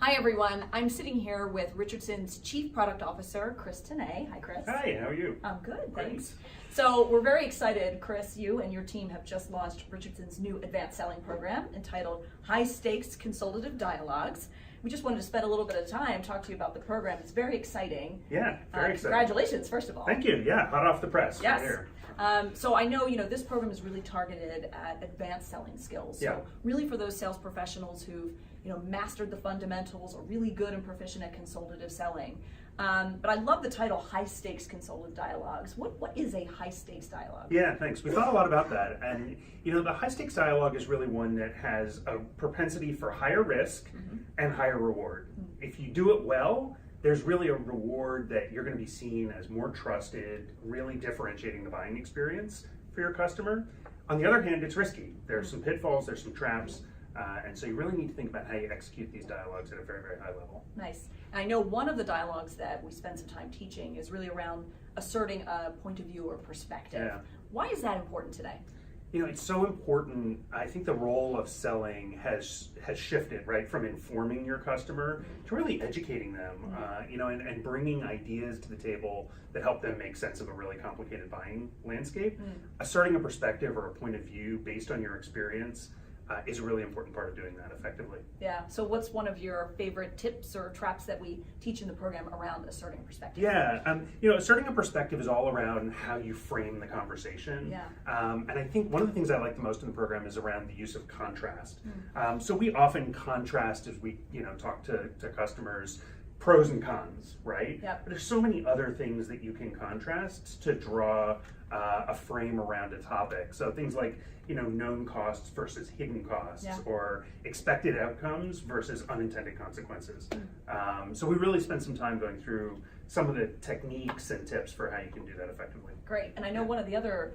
Hi everyone, I'm sitting here with Richardson's Chief Product Officer, Chris Tenay. Hi Chris. Hi, how are you? I'm good, Great. thanks. So we're very excited, Chris, you and your team have just launched Richardson's new advanced selling program entitled High Stakes Consultative Dialogues. We just wanted to spend a little bit of time talk to you about the program. It's very exciting. Yeah, very exciting. Congratulations, first of all. Thank you. Yeah, hot off the press. Yes. Right here. So I know, this program is really targeted at advanced selling skills. So Yeah. really for those sales professionals who've, mastered the fundamentals, are really good and proficient at consultative selling. But I love the title, High Stakes Consultative Dialogues. What is a high stakes dialogue? Yeah, thanks. We thought a lot about that. And, the high stakes dialogue is really one that has a propensity for higher risk and higher reward. If you do it well, there's really a reward that you're going to be seen as more trusted, really differentiating the buying experience for your customer. On the other hand, it's risky. There's some pitfalls, there's some traps, and so you really need to think about how you execute these dialogues at a very, very high level. Nice. And I know one of the dialogues that we spend some time teaching is really around asserting a point of view or perspective. Yeah. Why is that important today? It's so important. I think the role of selling has shifted, right, from informing your customer to really educating them, and bringing ideas to the table that help them make sense of a really complicated buying landscape. Asserting a perspective or a point of view based on your experience is a really important part of doing that effectively. Yeah. So what's one of your favorite tips or traps that we teach in the program around asserting perspective? Yeah. Asserting a perspective is all around how you frame the conversation. Yeah. And I think one of the things I like the most in the program is around the use of contrast. So we often contrast as we, talk to customers, pros and cons, right? Yep. But there's so many other things that you can contrast to draw a frame around a topic. So things like, known costs versus hidden costs, or expected outcomes versus unintended consequences. So we really spent some time going through some of the techniques and tips for how you can do that effectively. Great. And I know one of the other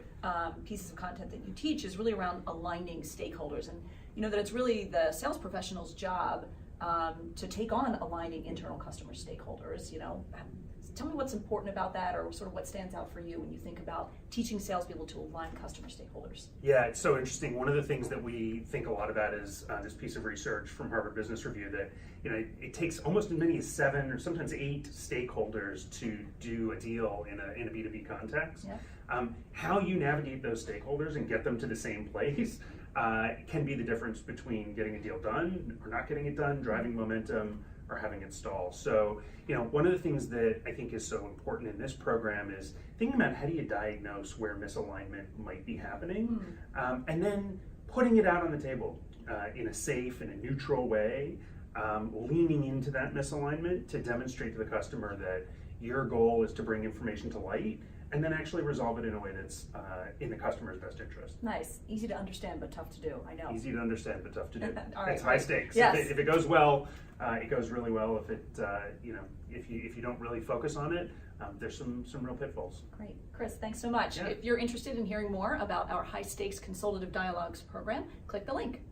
pieces of content that you teach is really around aligning stakeholders, and that it's really the sales professional's job to take on aligning internal customer stakeholders. Tell me what's important about that, or sort of what stands out for you when you think about teaching salespeople to align customer stakeholders. Yeah, it's so interesting. One of the things that we think a lot about is this piece of research from Harvard Business Review that it takes almost as many as 7 or sometimes 8 stakeholders to do a deal in a B2B context. Yeah. How you navigate those stakeholders and get them to the same place can be the difference between getting a deal done or not getting it done, driving momentum, or having it stall. So, one of the things that I think is so important in this program is thinking about how do you diagnose where misalignment might be happening, and then putting it out on the table in a safe and a neutral way, leaning into that misalignment to demonstrate to the customer that your goal is to bring information to light and then actually resolve it in a way that's in the customer's best interest. Nice. Easy to understand, but tough to do. I know. Easy to understand, but tough to do. All right, it's high stakes. Yes. If it goes well, it goes really well. If it, if you don't really focus on it, there's some real pitfalls. Great. Chris, thanks so much. Yeah. If you're interested in hearing more about our High Stakes Consultative Dialogues program, click the link.